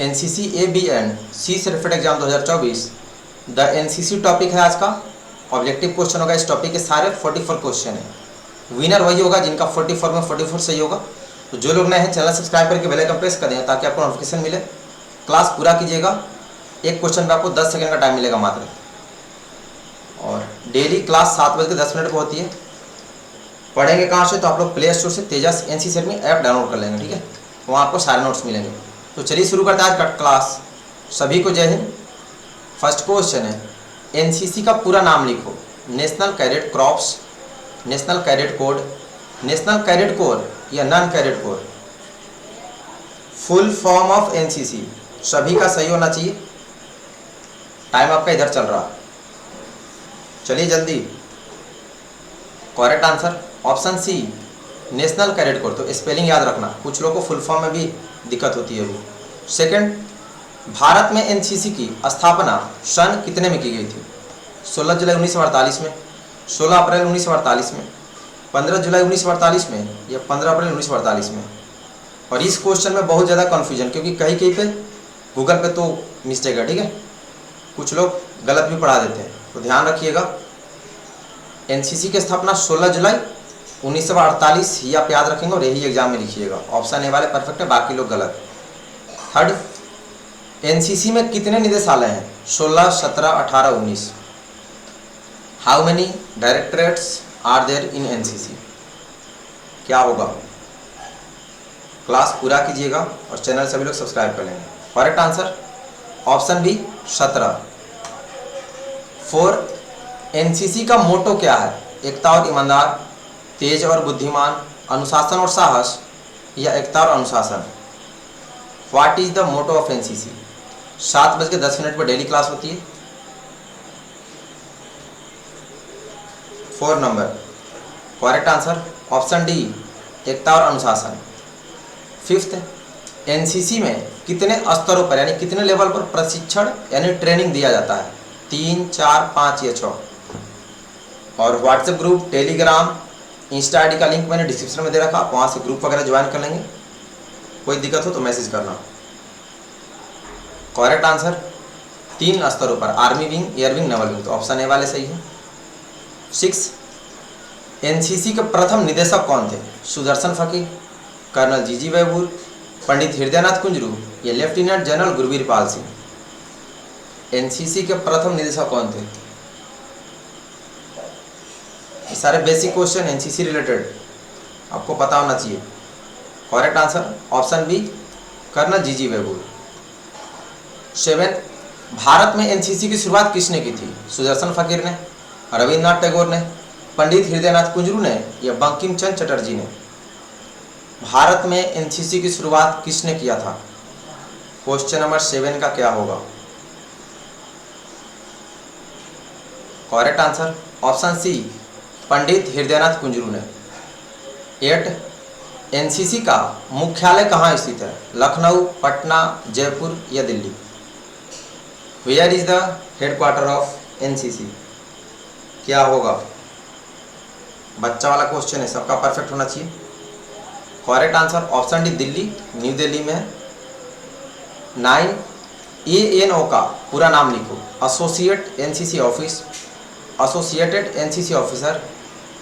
NCC A B and C certificate exam 2024 the NCC topic है आज का। Objective question होगा इस टॉपिक के सारे 44 क्वेश्चन है। विनर वही होगा जिनका 44 में 44 सही होगा। तो जो लोग नए हैं चैनल सब्सक्राइब करके बेल आइकन प्रेस कर दें ताकि आपको नोटिफिकेशन मिले। क्लास पूरा कीजिएगा, एक क्वेश्चन पे आपको 10 सेकंड का टाइम मिलेगा मात्र। और डेली क्लास 7:10 पर होती है। पढ़ेंगे कहाँ से? तो आप लोग प्ले स्टोर से तेजस एनसीसी ऐप डाउनलोड कर लेंगे, ठीक है। वहाँ आपको सारे नोट्स मिलेंगे। तो चलिए शुरू करते हैं आज का क्लास। सभी को जय हिंद। फर्स्ट क्वेश्चन है, एनसीसी का पूरा नाम लिखो। National cadet crops, national cadet code, national cadet corps या non cadet corps. Full form of NCC सभी का सही होना चाहिए। टाइम आपका इधर चल रहा, चलिए जल्दी। Correct answer option C National cadet Corps. तो स्पेलिंग याद रखना, कुछ लोगों को फुल फॉर्म में भी दिक्कत होती है अभी। सेकंड, भारत में एनसीसी की स्थापना सन कितने में की गई थी? 16 जुलाई 1948 में, 16 अप्रैल 1948 में, 15 जुलाई 1948 में या 15 अप्रैल 1948 में। और इस क्वेश्चन में बहुत ज़्यादा कन्फ्यूजन, क्योंकि कहीं कहीं पे गूगल पे तो मिस्टेक है, ठीक है। कुछ लोग गलत भी पढ़ा देते हैं, तो ध्यान रखिएगा। एनसीसी की स्थापना 16 जुलाई 1948 ही आप याद रखेंगे और यही एग्जाम में लिखिएगा। ऑप्शन ए वाले परफेक्ट है, बाकी लोग गलत। थर्ड, एनसीसी में कितने निदेशालय हैं? 16, 17, 18, 19। How many directorates are there in NCC? क्या होगा? क्लास पूरा कीजिएगा और चैनल सभी लोग सब्सक्राइब कर लेंगे। Correct answer option B 17। 4, NCC का मोटो क्या है? एकता और ईमानदार, तेज और बुद्धिमान, अनुशासन और साहस या एकता और अनुशासन। What is the motto of NCC? 7:10 पर डेली क्लास होती है। 4 number correct answer option D एकता और अनुशासन। 5th, एनसीसी में कितने स्तरों पर यानी कितने लेवल पर प्रशिक्षण यानी ट्रेनिंग दिया जाता है? 3, 4, 5 या 6। और WhatsApp group, Telegram, Insta ID का लिंक मैंने डिस्क्रिप्शन में दे रखा, आप वहाँ से ग्रुप वगैरह ज्वाइन कर लेंगे। कोई दिक्कत हो तो मैसेज करना। करेक्ट आंसर 3 स्तरों पर, army wing, air wing, naval wing. तो ऑप्शन ए वाले सही है। 6, एनसीसी के प्रथम निदेशक कौन थे? सुदर्शन फकीर, कर्नल जीजी वैभूर, पंडित हृदयनाथ कुंजरू या lieutenant general Gurvir Pal Singh. NCC के प्रथम निदेशक कौन थे? ये सारे बेसिक क्वेश्चन एनसीसी रिलेटेड आपको पता होना चाहिए। Correct answer option B colonel G G. 7, Bharat में एनसीसी की शुरुआत किसने की थी? सुदर्शन फकीर ने, रविन्द्रनाथ टैगोर ने, पंडित हृदयनाथ कुंजरू ने या बंकिम चंद्र चटर्जी ने। भारत में एनसीसी की शुरुआत किसने किया था? क्वेश्चन नंबर 7 का क्या होगा? करेक्ट आंसर ऑप्शन सी पंडित हृदयनाथ कुंजरू ने। 8, एनसीसी का मुख्यालय कहाँ स्थित है? लखनऊ, पटना, जयपुर या Delhi. Where is the headquarter of NCC? क्या होगा? बच्चा वाला क्वेश्चन है, सबका परफेक्ट होना चाहिए। Correct answer option D Delhi, new Delhi में है। 9, एएनओ का पूरा नाम लिखो। Associate NCC office, associated NCC officer,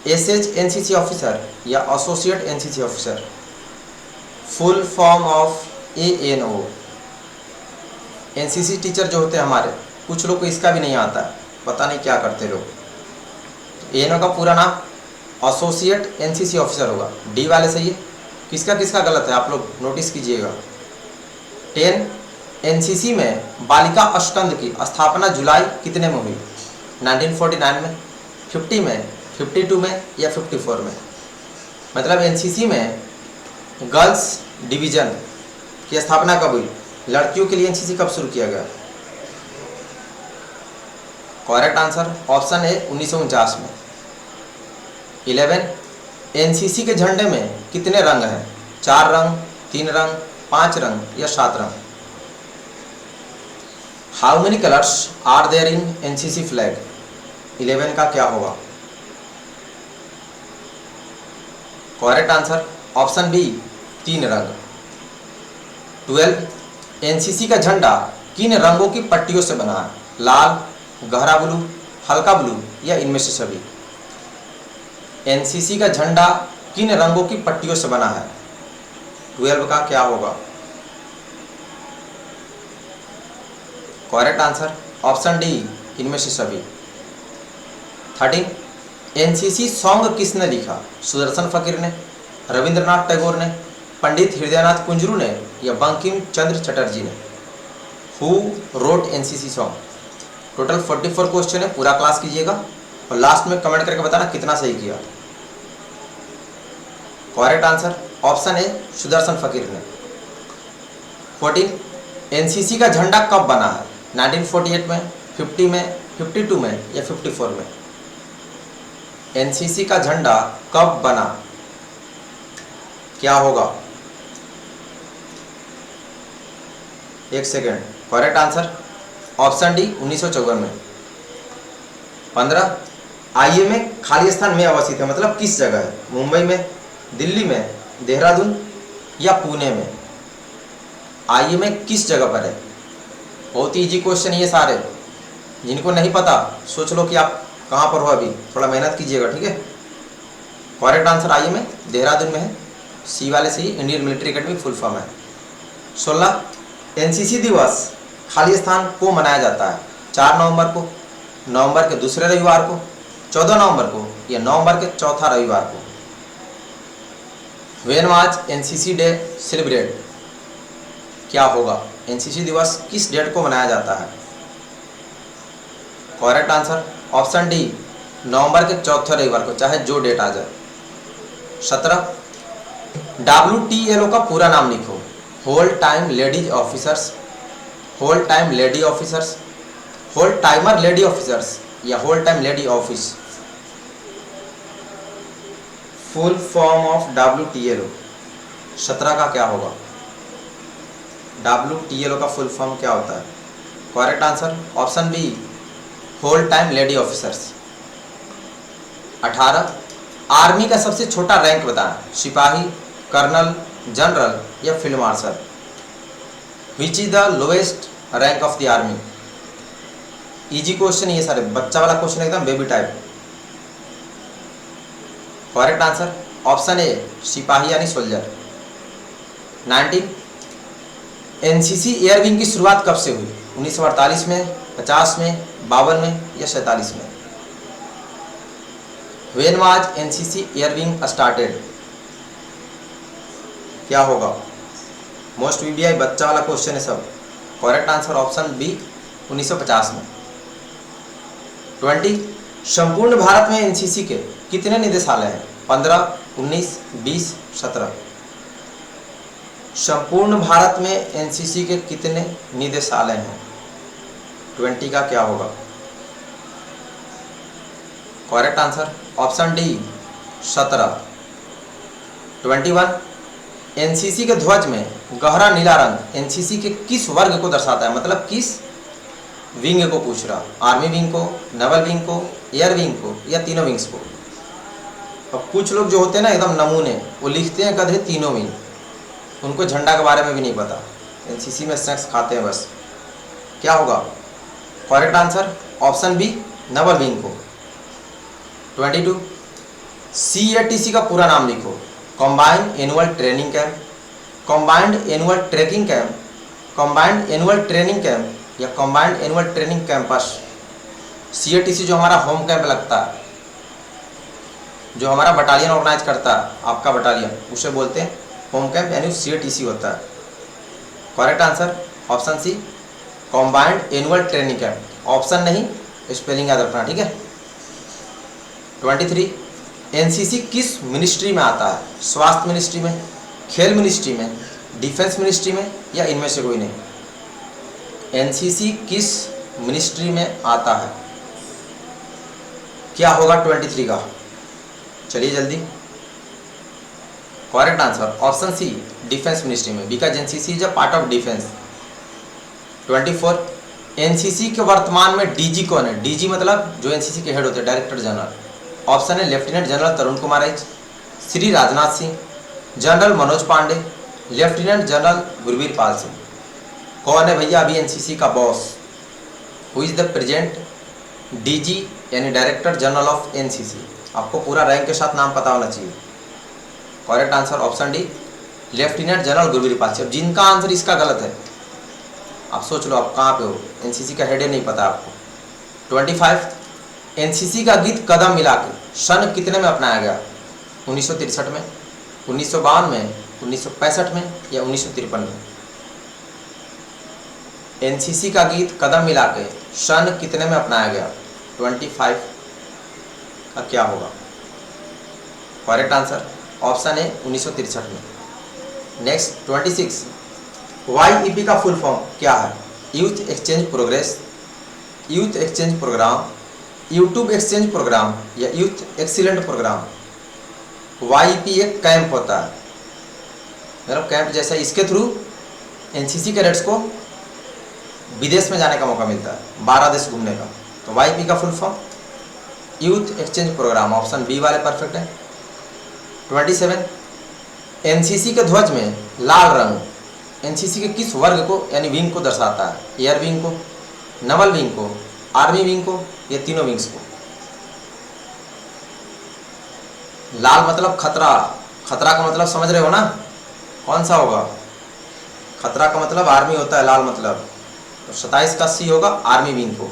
SH NCC officer या associate NCC officer. Full form of ANO. NCC teacher जो होते हैं हमारे, कुछ लोग को इसका भी नहीं आता है, पता नहीं क्या करते लोग। एएनओ का पूरा नाम एसोसिएट एनसीसी ऑफिसर होगा। डी वाले सही है, किसका किसका गलत है आप लोग नोटिस कीजिएगा। 10, एनसीसी में बालिका अस्कंद की स्थापना जुलाई कितने में हुई? 1949 में, 50 में, 52 में या 54 में। मतलब एनसीसी में गर्ल्स डिवीजन की स्थापना कब हुई? लड़कियों के लिए एनसीसी कब शुरू किया गया? करेक्ट आंसर ऑप्शन ए 1949 में। 11, एनसीसी के झंडे में कितने रंग हैं? 4 रंग, 3 रंग, 5 रंग या 7 रंग। How many colours are there in NCC flag? 11 का क्या होगा? करेक्ट आंसर ऑप्शन बी 3 रंग। 12, एनसीसी का झंडा किन रंगों की पट्टियों से बना है? लाल, गहरा ब्लू, हल्का ब्लू या इनमें से सभी? एनसीसी का झंडा किन रंगों की पट्टियों से बना है? 12 का क्या होगा? करेक्ट आंसर ऑप्शन डी, इनमें से सभी। 13 एनसीसी सॉन्ग किसने लिखा? सुदर्शन फकीर ने, रविंद्रनाथ टैगोर ने, पंडित हृदयनाथ कुंजरू ने या बंकिम चंद्र चटर्जी ने? Who wrote NCC song? Total 44 question है, पूरा क्लास कीजिएगा और लास्ट में कमेंट करके बताना कितना सही किया। करेक्ट आंसर ऑप्शन ए, सुदर्शन फकीर ने। 14 एनसीसी का झंडा कब बना है? 1948 में, 50 में, 52 में या 54 में? एनसीसी का झंडा कब बना? क्या होगा? एक second. Correct answer option D, 1954 में। 15 आईएमए खाली स्थान में अवस्थित है, मतलब किस जगह है? मुंबई में, दिल्ली में, देहरादून या पुणे में? आईएमए किस जगह पर है? बहुत इजी क्वेश्चन ये सारे, जिनको नहीं पता सोच लो कि आप कहाँ पर हो अभी, थोड़ा मेहनत कीजिएगा, ठीक है। करेक्ट आंसर आईएमए देहरादून में है, सी वाले से ही, Indian military academy full form है। 16 एनसीसी दिवस खाली स्थान को मनाया जाता है? 4 नवंबर को, नवंबर के दूसरे रविवार को, 14 नवंबर को या नवंबर के चौथा रविवार को? When was NCC day celebrate? क्या होगा? एनसीसी दिवस किस डेट को मनाया जाता है? करेक्ट आंसर ऑप्शन डी, नवंबर के चौथे रविवार को, चाहे जो डेट आ जाए। 17 WTLO का पूरा नाम लिखो। Whole time ladies officers, whole time lady officers, whole timer lady officers या whole time lady office? Full form of WTLO 17 का क्या होगा? WTLO का फुल फॉर्म क्या होता है? Correct answer option B, whole time lady officers. 18 army का सबसे छोटा रैंक बताएं। सिपाही, कर्नल, जनरल या field marshal? Which is the lowest rank of the army? Easy question ये सारे, बच्चा वाला क्वेश्चन एकदम baby type. Correct answer option A, सिपाही यानी सोल्जर। 19 एनसीसी एयर विंग की शुरुआत कब से हुई? 1948 में, 50 में, 52 में या 47 में? When was NCC air wing started? क्या होगा? मोस्ट वीबीआई बच्चा वाला क्वेश्चन है सब। करेक्ट आंसर ऑप्शन बी, 1950 में। 20 संपूर्ण भारत में एनसीसी के कितने निदेशालय हैं? 15, 19, 20, 17? संपूर्ण भारत में एनसीसी के कितने निदेशालय हैं? 20 का क्या होगा? Correct answer option D, 17। 21 NCC के ध्वज में गहरा नीला रंग एनसीसी के किस वर्ग को दर्शाता है? मतलब किस विंग को पूछ रहा, आर्मी विंग को, नेवल विंग को, एयर विंग को या तीनों विंग्स को? अब कुछ लोग जो होते हैं ना एकदम नमूने, वो लिखते हैं गधे तीनों विंग, उनको झंडा के बारे में भी नहीं पता, एनसीसी में स्नैक्स खाते हैं बस। क्या होगा? Correct answer option B, naval wing को। 22 CATC का पूरा नाम लिखो। Combined annual training camp, combined annual tracking camp, combined annual training camp या combined annual training campus? CATC जो हमारा होम कैंप लगता है, जो हमारा बटालियन ऑर्गेनाइज करता है, आपका बटालियन, उसे बोलते हैं होम कैंप, यानी CATC होता है। Correct answer option C, combined annual training camp. Option नहीं, स्पेलिंग याद रखना, ठीक है। 23 एनसीसी किस मिनिस्ट्री में आता है? स्वास्थ्य मिनिस्ट्री में, खेल मिनिस्ट्री में, डिफेंस मिनिस्ट्री में या इनमें से कोई नहीं? एनसीसी किस मिनिस्ट्री में आता है? क्या होगा 23 का? चलिए जल्दी। Correct answer option C, defence ministry में, because NCC is a part of defence. 24 NCC के वर्तमान में डीजी कौन है? डीजी मतलब जो एनसीसी के हेड होते हैं, डायरेक्टर जनरल। ऑप्शन है lieutenant general Tarun Kumar H, Shri Rajnath Singh, general Manoj Pande, lieutenant general Gurvir Pal Singh. कौन है भैया अभी एनसीसी का boss? Who is the present DG यानी डायरेक्टर जनरल ऑफ एनसीसी? आपको पूरा रैंक के साथ नाम पता होना चाहिए। Correct answer option D, lieutenant general Gurbir. अब जिनका आंसर इसका गलत है आप सोच लो आप कहाँ पे हो, एनसीसी का हेड नहीं पता आपको। 25 एनसीसी का गीत कदम मिला के सन कितने में अपनाया गया? 1963 में, 1952 में, 1965 में या 1953 में? एनसीसी का गीत कदम मिला के सन कितने में अपनाया गया? 25 का क्या होगा? करेक्ट आंसर ऑप्शन है 1963 में। नेक्स्ट 26 YEP का फुल फॉर्म क्या है? Youth exchange progress, youth exchange program, YouTube exchange program या यूथ एक्सीलेंट प्रोग्राम? YEP एक कैंप होता है, मतलब कैंप जैसा। इसके थ्रू एनसीसी कैडेट्स को विदेश में जाने का मौका मिलता है, 12 देश घूमने का। तो YEP का full form youth exchange program, option B वाले परफेक्ट है। 27 एनसीसी के ध्वज में लाल रंग एनसीसी के किस वर्ग को यानी विंग को दर्शाता है? एयर विंग को, नवल विंग को, आर्मी विंग को या तीनों विंग्स को? लाल मतलब खतरा, खतरा का मतलब समझ रहे हो ना, कौन सा होगा? खतरा का मतलब आर्मी होता है, लाल मतलब, तो 27 का सी होगा आर्मी विंग को।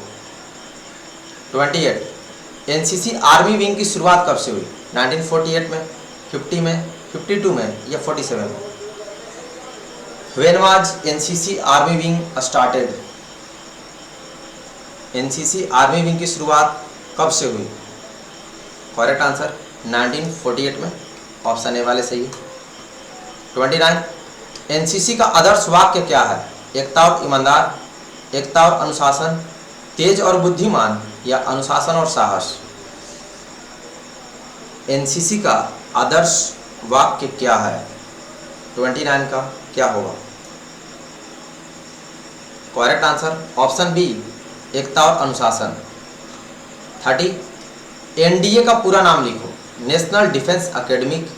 28 एनसीसी आर्मी विंग की शुरुआत कब से हुई? 1948 में, 50 में, 52 में या 47 में? When was NCC army wing started? NCC army wing की शुरुआत कब से हुई? करेक्ट आंसर 1948 में, ऑप्शन ए वाले सही है। 29 एनसीसी का आदर्श वाक्य क्या है? एकता और ईमानदार, एकता और अनुशासन, तेज और बुद्धिमान या अनुशासन और साहस? एनसीसी का आदर्श वाक्य क्या है? 29 का क्या होगा? करेक्ट आंसर ऑप्शन बी, एकता और अनुशासन। 30 एनडीए का पूरा नाम लिखो। National defence academic,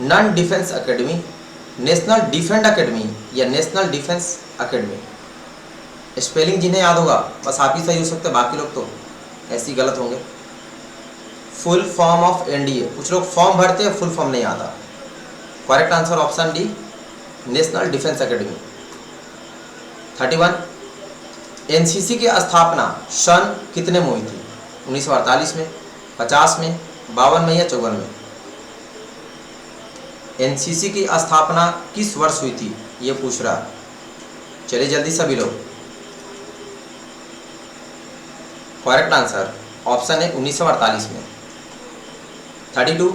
non defence academy, national defence academy या नेशनल डिफेंस अकेडमी? स्पेलिंग जिन्हें याद होगा बस आप ही सही हो सकते, बाकी लोग तो ऐसे ही गलत होंगे। फुल फॉर्म ऑफ एनडीए, कुछ लोग फॉर्म भरते हैं फुल फॉर्म नहीं आता। Correct answer option D, national defence academy. 31 NCC की स्थापना सन कितने में हुई थी? 1948 में, 50 में, 52 में या 54 में? एनसीसी की स्थापना किस वर्ष हुई थी ये पूछ रहा है। चलिए जल्दी सभी लोग। करेक्ट आंसर ऑप्शन है 1948 में। 32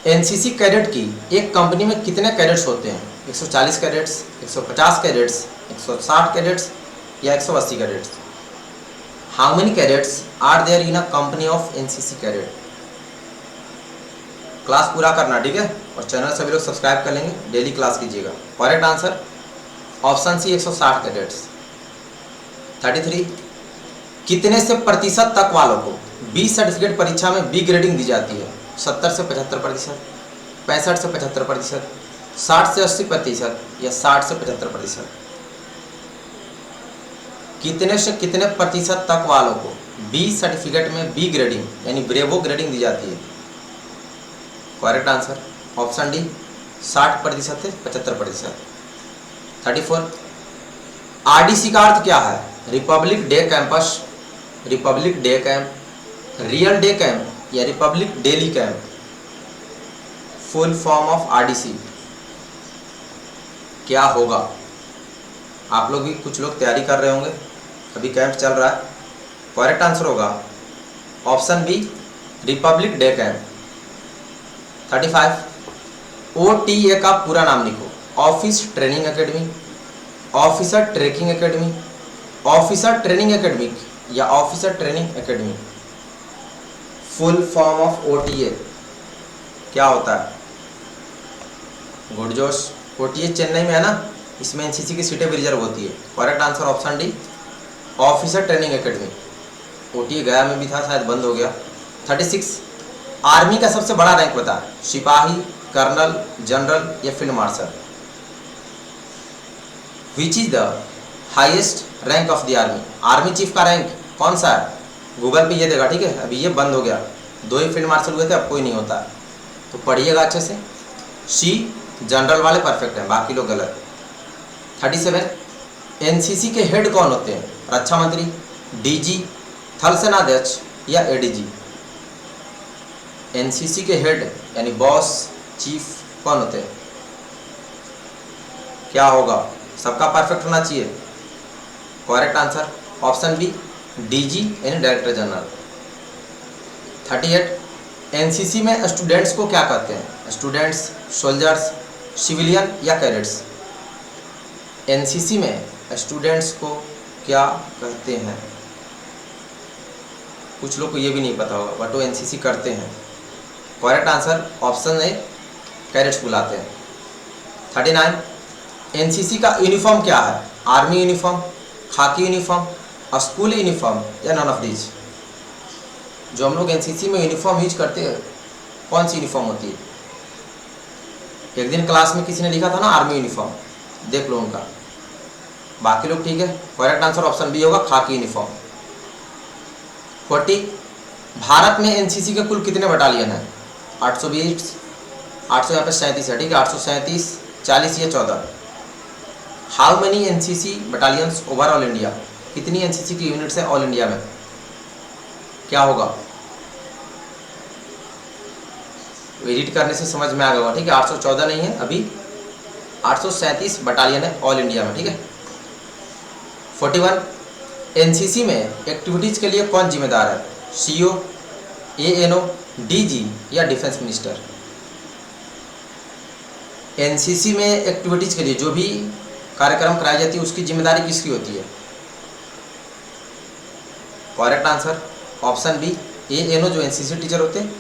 एनसीसी कैडेट की एक कंपनी में कितने कैडेट्स होते हैं? 140 कैडेट्स, 150 कैडेट्स, 160 कैडेट्स या 180 cadets? How many cadets are there in a company of NCC cadet? Class पूरा करना ठीक है, और चैनल सभी लोग सब्सक्राइब कर लेंगे, डेली क्लास कीजिएगा। Correct answer option C 160 cadets. 33 कितने से प्रतिशत तक वालों को बी सर्टिफिकेट परीक्षा में बी ग्रेडिंग दी जाती है? 70 से 75%, 65 से 75%, 60 से 80% या 60 से 75%? कितने से कितने प्रतिशत तक वालों को बी सर्टिफिकेट में बी ग्रेडिंग यानी ब्रेवो ग्रेडिंग दी जाती है? करेक्ट आंसर ऑप्शन डी 60% से 75%। 34 आरडीसी का अर्थ क्या है? Republic day campus, republic day camp, real day camp या republic daily camp? Full form of RDC क्या होगा? आप लोग भी कुछ लोग तैयारी कर रहे होंगे, अभी कैंप चल रहा है। करेक्ट आंसर होगा option B, republic day camp. 35 OTA का पूरा नाम लिखो। Office training academy, officer tracking academy, officer training academy या officer training academy? Full form of OTA क्या होता है? गुड जोश, OTA चेन्नई में है ना, इसमें एनसीसी की सीटें भी रिजर्व होती है। Correct answer option D, officer training academy. OTA गया में भी था, शायद बंद हो गया। 36 आर्मी का सबसे बड़ा रैंक बता। सिपाही, कर्नल, जनरल या field marshal? Which is the highest rank of the army, army chief का रैंक कौन सा है? गूगल पे ये देगा, ठीक है। अभी ये बंद हो गया, 2 ही फील्ड मार्शल हुए थे, अब कोई नहीं होता, तो पढ़िएगा अच्छे से। सी जनरल वाले परफेक्ट हैं, बाकी लोग गलत। 37 एनसीसी के हेड कौन होते हैं? रक्षा मंत्री, डीजी, थल सेनाध्यक्ष या एडीजी? एनसीसी के हेड यानी बॉस, चीफ कौन होते हैं? क्या होगा? सबका परफेक्ट होना चाहिए। Correct answer option B, DG यानी डायरेक्टर जनरल। 38 एनसीसी में स्टूडेंट्स को क्या कहते हैं? स्टूडेंट्स, सोल्जर्स, सिविलियन या कैडेट्स? एनसीसी में स्टूडेंट्स को क्या कहते हैं? कुछ लोग को ये भी नहीं पता होगा, बट वो एनसीसी करते हैं। करेक्ट आंसर ऑप्शन ए, कैडेट्स बुलाते हैं। 39 एनसीसी का यूनिफॉर्म क्या है? आर्मी यूनिफॉर्म, खाकी यूनिफॉर्म, स्कूल यूनिफॉर्म या नन ऑफ दीज? जो हम लोग एनसीसी में यूनिफॉर्म यूज करते हैं, कौन सी यूनिफॉर्म होती है? एक दिन क्लास में किसी ने लिखा था ना आर्मी यूनिफॉर्म, देख लो उनका। बाकी लोग ठीक है। करेक्ट आंसर ऑप्शन बी होगा, खाकी यूनिफॉर्म। 40 भारत में एनसीसी के कुल कितने बटालियन हैं? 820, 800 यहाँ पे 37 है, ठीक है, 837, 40 या 14? How many NCC battalions over all India? कितनी एनसीसी की यूनिट्स हैं ऑल इंडिया में? क्या होगा? एडिट करने से समझ में आ गया, ठीक है। 814 नहीं है, अभी 837 बटालियन है ऑल इंडिया में, ठीक है। 41 एनसीसी में एक्टिविटीज के लिए कौन जिम्मेदार है? सीओ, एएनओ, डीजी या डिफेंस मिनिस्टर? एनसीसी में एक्टिविटीज के लिए जो भी कार्यक्रम कराई जाती है उसकी जिम्मेदारी किसकी होती है? Correct answer option B, ANO जो एनसीसी टीचर होते हैं,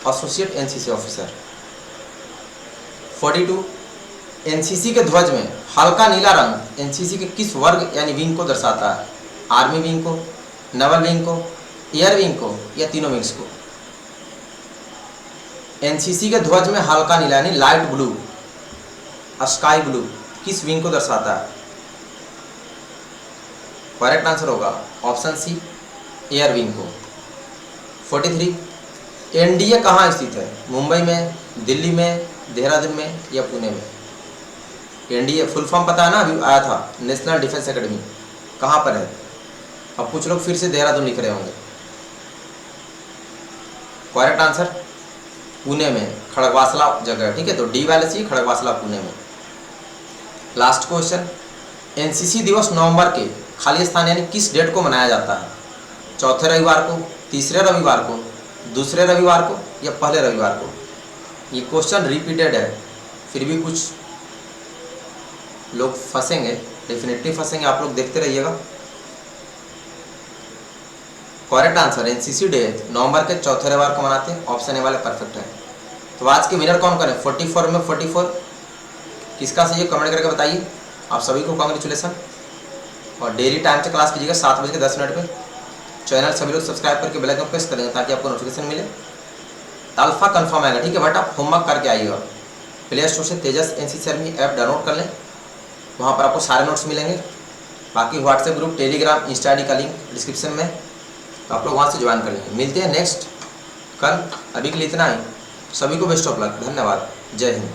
एसोसिएट एनसीसी ऑफिसर। 42 एनसीसी के ध्वज में हल्का नीला रंग एनसीसी के किस वर्ग यानी विंग को दर्शाता है? आर्मी विंग को, नेवल विंग को, एयर विंग को या तीनों विंग्स को? एनसीसी के ध्वज में हल्का नीला यानी लाइट ब्लू, स्काई ब्लू किस विंग को दर्शाता है? करेक्ट आंसर होगा ऑप्शन सी, एयर विंग को। 43 एनडीए कहाँ स्थित है? मुंबई में, दिल्ली में, देहरादून में या पुणे में? एनडीए फुल फॉर्म पता है ना, अभी आया था, नेशनल डिफेंस एकेडमी, कहाँ पर है? अब कुछ लोग फिर से देहरादून लिख रहे होंगे। करेक्ट आंसर पुणे में, खड़गवासला जगह, ठीक है, तो डी वाले सी, खड़गवासला पुणे में। लास्ट क्वेश्चन, एनसीसी दिवस नवंबर के खाली स्थान यानी किस डेट को मनाया जाता है? चौथे रविवार को, तीसरे रविवार को, दूसरे रविवार को या पहले रविवार को? ये क्वेश्चन रिपीटेड है, फिर भी कुछ लोग फंसेंगे, डेफिनेटली फंसेंगे, आप लोग देखते रहिएगा। करेक्ट आंसर एनसीसी डे नवंबर के चौथे रविवार को मनाते हैं, ऑप्शन ए वाले परफेक्ट है। तो आज के विनर कौन करें? 44 में 44 किसका सही है कमेंट करके बताइए। आप सभी को कांग्रेचुलेसन, और डेली टाइम से क्लास कीजिएगा 7:10 पे। चैनल सभी लोग सब्सक्राइब करके बेल आइकन प्रेस करेंगे ताकि आपको नोटिफिकेशन मिले। अल्फा कंफर्म आएगा, ठीक है, बट आप होमवर्क करके आइएगा। प्ले स्टोर से तेजस एनसीसी आर्मी ऐप डाउनलोड कर लें, वहाँ पर आपको सारे नोट्स मिलेंगे। बाकी WhatsApp group, Telegram, Insta ID का लिंक डिस्क्रिप्शन में, तो आप लोग वहाँ से ज्वाइन कर लेंगे। मिलते हैं नेक्स्ट कल, अभी के लिए इतना ही। सभी को बेस्ट ऑफ लक, धन्यवाद, जय हिंद।